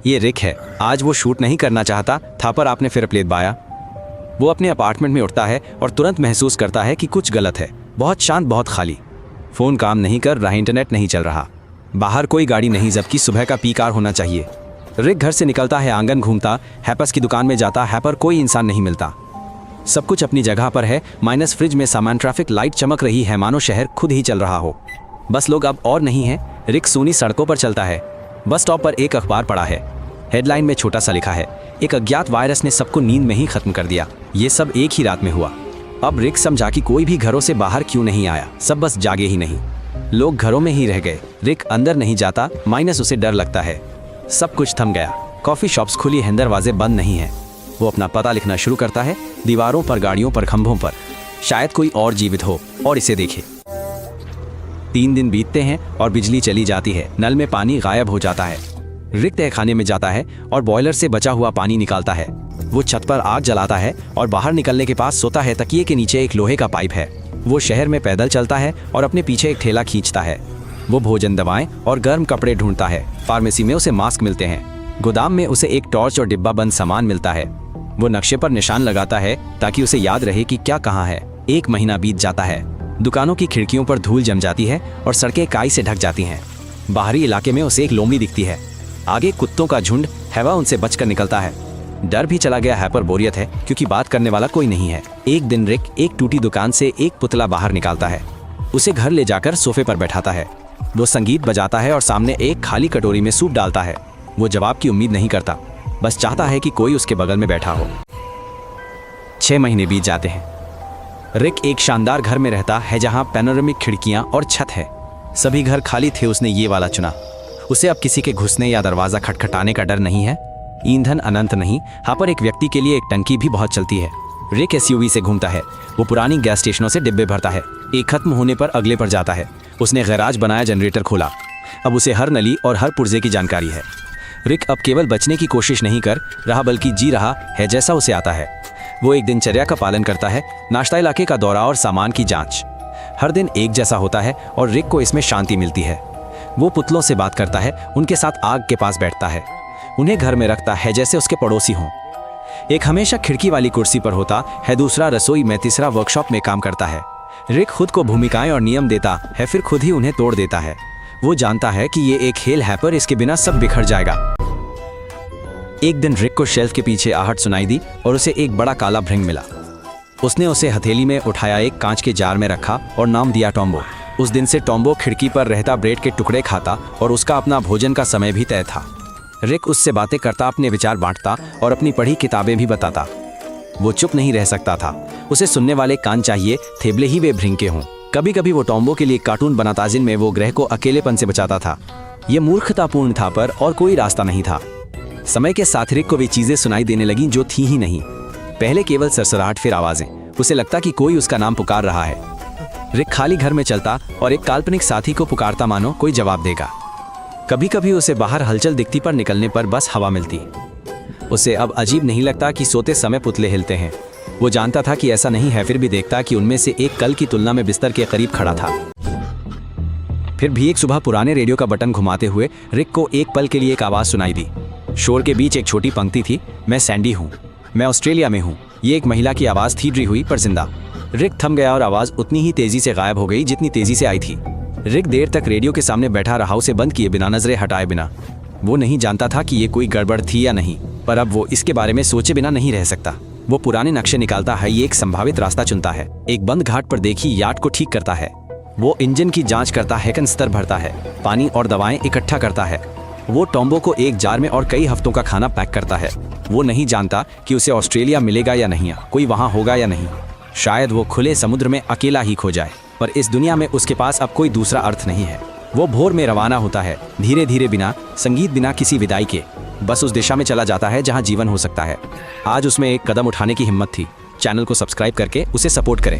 ये रिक है। आज वो शूट नहीं करना चाहता था पर आपने फिर प्लेट बाया। वो अपने अपार्टमेंट में उठता है और तुरंत महसूस करता है कि कुछ गलत है। बहुत शांत, बहुत खाली। फ़ोन काम नहीं कर रहा, इंटरनेट नहीं चल रहा, बाहर कोई गाड़ी नहीं, जबकि सुबह का पीक आवर होना चाहिए। रिक घर से निकलता है, आंगन घूमता, हैपर्स की दुकान में जाता है पर कोई इंसान नहीं मिलता। सब कुछ अपनी जगह पर है, माइनस फ्रिज में सामान। ट्रैफिक लाइट चमक रही है मानो शहर खुद ही चल रहा हो। बस लोग अब और नहीं है। रिक सूनी सड़कों पर चलता है। बस स्टॉप पर एक अखबार पड़ा है। हेडलाइन में छोटा सा लिखा है, एक अज्ञात वायरस ने सबको नींद में ही खत्म कर दिया। ये सब एक ही रात में हुआ। अब रिक समझा कि कोई भी घरों से बाहर क्यों नहीं आया, सब बस जागे ही नहीं, लोग घरों में ही रह गए। रिक अंदर नहीं जाता, माइनस उसे डर लगता है। सब कुछ थम गया। कॉफ़ी शॉप्स खुली हैं, दरवाजे बंद नहीं हैं। वो अपना पता लिखना शुरू करता है, दीवारों पर, गाड़ियों पर, खंभों पर। शायद कोई और जीवित हो और इसे देखे। 3 दिन बीतते हैं और बिजली चली जाती है। नल में पानी गायब हो जाता है। रिक तहखाने में जाता है और बॉयलर से बचा हुआ पानी निकालता है। वो छत पर आग जलाता है और बाहर निकलने के पास सोता है। तकिए के नीचे एक लोहे का पाइप है। वो शहर में पैदल चलता है और अपने पीछे एक ठेला खींचता है। वो भोजन, दवाएं और गर्म कपड़े ढूंढता है। फार्मेसी में उसे मास्क मिलते हैं। गोदाम में उसे एक टॉर्च और डिब्बा बंद सामान मिलता है। वो नक्शे पर निशान लगाता है ताकि उसे याद रहे कि क्या कहाँ है। 1 महीना बीत जाता है। दुकानों की खिड़कियों पर धूल जम जाती है और सड़कें काई से ढक जाती हैं। बाहरी इलाके में उसे एक लोमड़ी दिखती है। आगे कुत्तों का झुंड। हवा उनसे बचकर निकलता है। डर भी चला गया है पर बोरियत है, क्योंकि बात करने वाला कोई नहीं है। एक दिन रिक एक टूटी दुकान से एक पुतला बाहर निकालता है। उसे घर ले जाकर सोफे पर बैठाता है। वो संगीत बजाता है और सामने एक खाली कटोरी में सूप डालता है। वो जवाब की उम्मीद नहीं करता, बस चाहता है कि कोई उसके बगल में बैठा हो। 6 महीने बीत जाते हैं। रिक एक शानदार घर में रहता है जहां पैनोरामिक खिड़कियां और छत है। सभी घर खाली थे, उसने ये वाला चुना। उसे अब किसी के घुसने या दरवाजा खटखटाने का डर नहीं है। ईंधन अनंत नहीं, हाँ, पर एक व्यक्ति के लिए एक टंकी भी बहुत चलती है। रिक एसयूवी से घूमता है। वो पुरानी गैस स्टेशनों से डिब्बे भरता है। एक खत्म होने पर अगले पर जाता है। उसने गैराज बनाया, जनरेटर खोला। अब उसे हर नली और हर पुर्जे की जानकारी है। रिक अब केवल बचने की कोशिश नहीं कर रहा, बल्कि जी रहा है जैसा उसे आता है। वो एक दिनचर्या का पालन करता है, नाश्ता, इलाके का दौरा और सामान की जांच। हर दिन एक जैसा होता है और रिक को इसमें शांति मिलती है। वो पुतलों से बात करता है, उनके साथ आग के पास बैठता है, उन्हें घर में रखता है जैसे उसके पड़ोसी हों। एक हमेशा खिड़की वाली कुर्सी पर होता है, दूसरा रसोई में, तीसरा वर्कशॉप में काम करता है। रिक खुद को भूमिकाएं और नियम देता है, फिर खुद ही उन्हें तोड़ देता है। वो जानता है कि ये एक खेल है, पर इसके बिना सब बिखर जाएगा। एक दिन रिक को शेल्फ के पीछे आहट सुनाई दी और उसे एक बड़ा काला भृंग मिला। उसने उसे हथेली में उठाया, एक कांच के जार में रखा और नाम दिया टॉम्बो। उस दिन से टॉम्बो खिड़की पर रहता, ब्रेड के टुकड़े खाता और उसका अपना भोजन का समय भी तय था। रिक उससे बातें करता, अपने विचार बांटता और अपनी पढ़ी किताबें भी बताता। वो चुप नहीं रह सकता था। उसे सुनने वाले कान चाहिए थे, भले ही वे भृंग के हों। कभी कभी वो टॉम्बो के लिए कार्टून बनाता जिनमें वो ग्रह को अकेलेपन से बचाता था। ये मूर्खतापूर्ण था, पर और कोई रास्ता नहीं था। समय के साथ रिक को वे चीजें सुनाई देने लगीं जो थी ही नहीं। पहले केवल सरसराहट, फिर आवाजें। उसे लगता कि कोई उसका नाम पुकार रहा है। रिक खाली घर में चलता और एक काल्पनिक साथी को पुकारता, मानो कोई जवाब देगा। कभी कभी उसे बाहर हलचल दिखती, पर निकलने पर बस हवा मिलती। उसे अब अजीब नहीं लगता कि सोते समय पुतले हिलते हैं। वो जानता था कि ऐसा नहीं है, फिर भी देखता कि उनमें से एक कल की तुलना में बिस्तर के करीब खड़ा था। फिर भी एक सुबह पुराने रेडियो का बटन घुमाते हुए रिक को एक पल के लिए एक आवाज़ सुनाई दी। शोर के बीच एक छोटी पंक्ति थी, मैं सैंडी हूँ, मैं ऑस्ट्रेलिया में हूँ। ये एक महिला की आवाज़ थी, डरी हुई पर जिंदा। रिक थम गया और आवाज़ उतनी ही तेजी से गायब हो गई जितनी तेजी से आई थी। रिक देर तक रेडियो के सामने बैठा रहा, उसे बंद किए बिना, नजरें हटाए बिना। वो नहीं जानता था कि ये कोई गड़बड़ थी या नहीं, पर अब वो इसके बारे में सोचे बिना नहीं रह सकता। वो पुराने नक्शे निकालता है, ये एक संभावित रास्ता चुनता है। एक बंद घाट पर देखी याट को ठीक करता है। वो इंजन की जांच करता है, स्तर भरता है, पानी और दवाएं इकट्ठा करता है। वो टॉम्बो को एक जार में और कई हफ्तों का खाना पैक करता है। वो नहीं जानता कि उसे ऑस्ट्रेलिया मिलेगा या नहीं, कोई वहाँ होगा या नहीं। शायद वो खुले समुद्र में अकेला ही खो जाए, पर इस दुनिया में उसके पास अब कोई दूसरा अर्थ नहीं है। वो भोर में रवाना होता है, धीरे धीरे, बिना संगीत, बिना किसी विदाई के, बस उस दिशा में चला जाता है जहाँ जीवन हो सकता है। आज उसमें एक कदम उठाने की हिम्मत थी। चैनल को सब्सक्राइब करके उसे सपोर्ट करें।